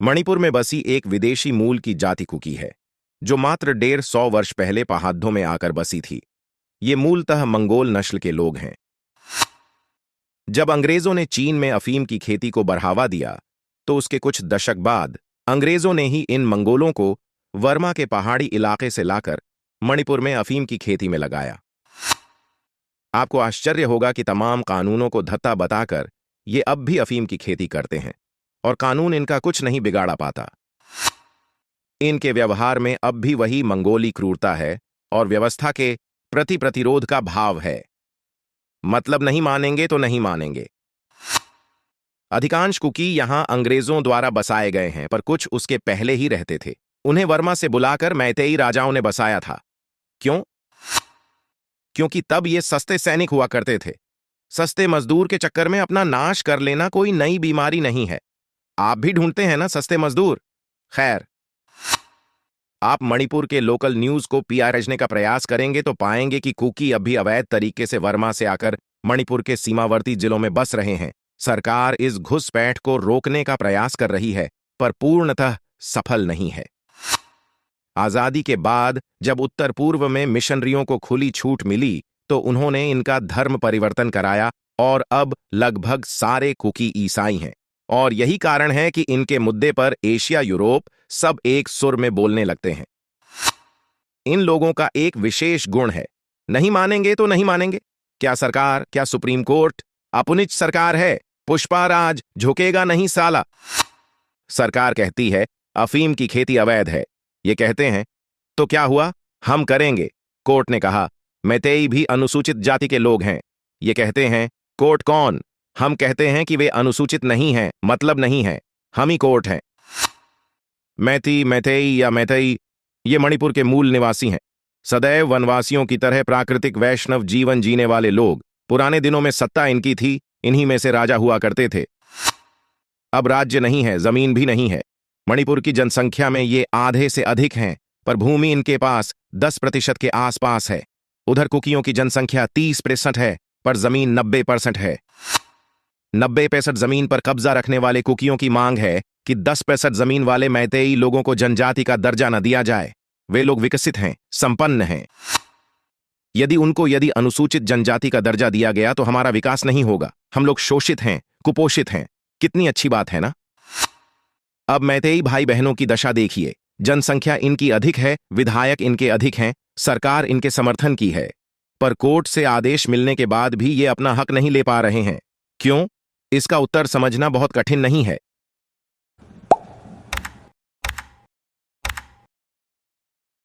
मणिपुर में बसी एक विदेशी मूल की जाति कुकी है, जो मात्र 150 वर्ष पहले पहाड़ों में आकर बसी थी। ये मूलतः मंगोल नस्ल के लोग हैं। जब अंग्रेजों ने चीन में अफीम की खेती को बढ़ावा दिया, तो उसके कुछ दशक बाद अंग्रेजों ने ही इन मंगोलों को वर्मा के पहाड़ी इलाके से लाकर मणिपुर में अफीम की खेती में लगाया। आपको आश्चर्य होगा कि तमाम कानूनों को धत्ता बताकर ये अब भी अफीम की खेती करते हैं और कानून इनका कुछ नहीं बिगाड़ा पाता। इनके व्यवहार में अब भी वही मंगोली क्रूरता है और व्यवस्था के प्रति प्रतिरोध का भाव है। मतलब नहीं मानेंगे तो नहीं मानेंगे। अधिकांश कुकी यहां अंग्रेजों द्वारा बसाए गए हैं, पर कुछ उसके पहले ही रहते थे। उन्हें वर्मा से बुलाकर मैतेई राजाओं ने बसाया था। क्यों? क्योंकि तब ये सस्ते सैनिक हुआ करते थे। सस्ते मजदूर के चक्कर में अपना नाश कर लेना कोई नई बीमारी नहीं है। आप भी ढूंढते हैं ना सस्ते मजदूर। खैर, आप मणिपुर के लोकल न्यूज को पीआरजने का प्रयास करेंगे तो पाएंगे कि कुकी अब भी अवैध तरीके से वर्मा से आकर मणिपुर के सीमावर्ती जिलों में बस रहे हैं। सरकार इस घुसपैठ को रोकने का प्रयास कर रही है, पर पूर्णतः सफल नहीं है। आजादी के बाद जब उत्तर पूर्व में मिशनरियों को खुली छूट मिली, तो उन्होंने इनका धर्म परिवर्तन कराया और अब लगभग सारे कुकी ईसाई हैं। और यही कारण है कि इनके मुद्दे पर एशिया, यूरोप सब एक सुर में बोलने लगते हैं। इन लोगों का एक विशेष गुण है, नहीं मानेंगे तो नहीं मानेंगे। क्या सरकार, क्या सुप्रीम कोर्ट अपनिच सरकार है, पुष्पाराज झुकेगा नहीं साला। सरकार कहती है अफीम की खेती अवैध है। ये कहते हैं तो क्या हुआ, हम करेंगे। कोर्ट ने कहा मैतेई भी अनुसूचित जाति के लोग हैं। ये कहते हैं कोर्ट कौन? हम कहते हैं कि वे अनुसूचित नहीं हैं, मतलब नहीं है, हम ही कोर्ट हैं। मैती, मैतेई या मैतेई ये मणिपुर के मूल निवासी हैं। सदैव वनवासियों की तरह प्राकृतिक वैष्णव जीवन जीने वाले लोग। पुराने दिनों में सत्ता इनकी थी, इन्हीं में से राजा हुआ करते थे। अब राज्य नहीं है, जमीन भी नहीं है। मणिपुर की जनसंख्या में ये आधे से अधिक हैं, पर भूमि इनके पास 10% के आसपास है। उधर कुकियों की जनसंख्या 30% है, पर जमीन 90% है। 90% जमीन पर कब्जा रखने वाले कुकियों की मांग है कि 10% जमीन वाले मैतेई लोगों को जनजाति का दर्जा न दिया जाए। वे लोग विकसित हैं, संपन्न हैं। यदि अनुसूचित जनजाति का दर्जा दिया गया तो हमारा विकास नहीं होगा। हम लोग शोषित हैं, कुपोषित हैं। कितनी अच्छी बात है ना। अब मैतेई भाई बहनों की दशा देखिए। जनसंख्या इनकी अधिक है, विधायक इनके अधिक हैं, सरकार इनके समर्थन की है, पर कोर्ट से आदेश मिलने के बाद भी ये अपना हक नहीं ले पा रहे हैं। क्यों? इसका उत्तर समझना बहुत कठिन नहीं है।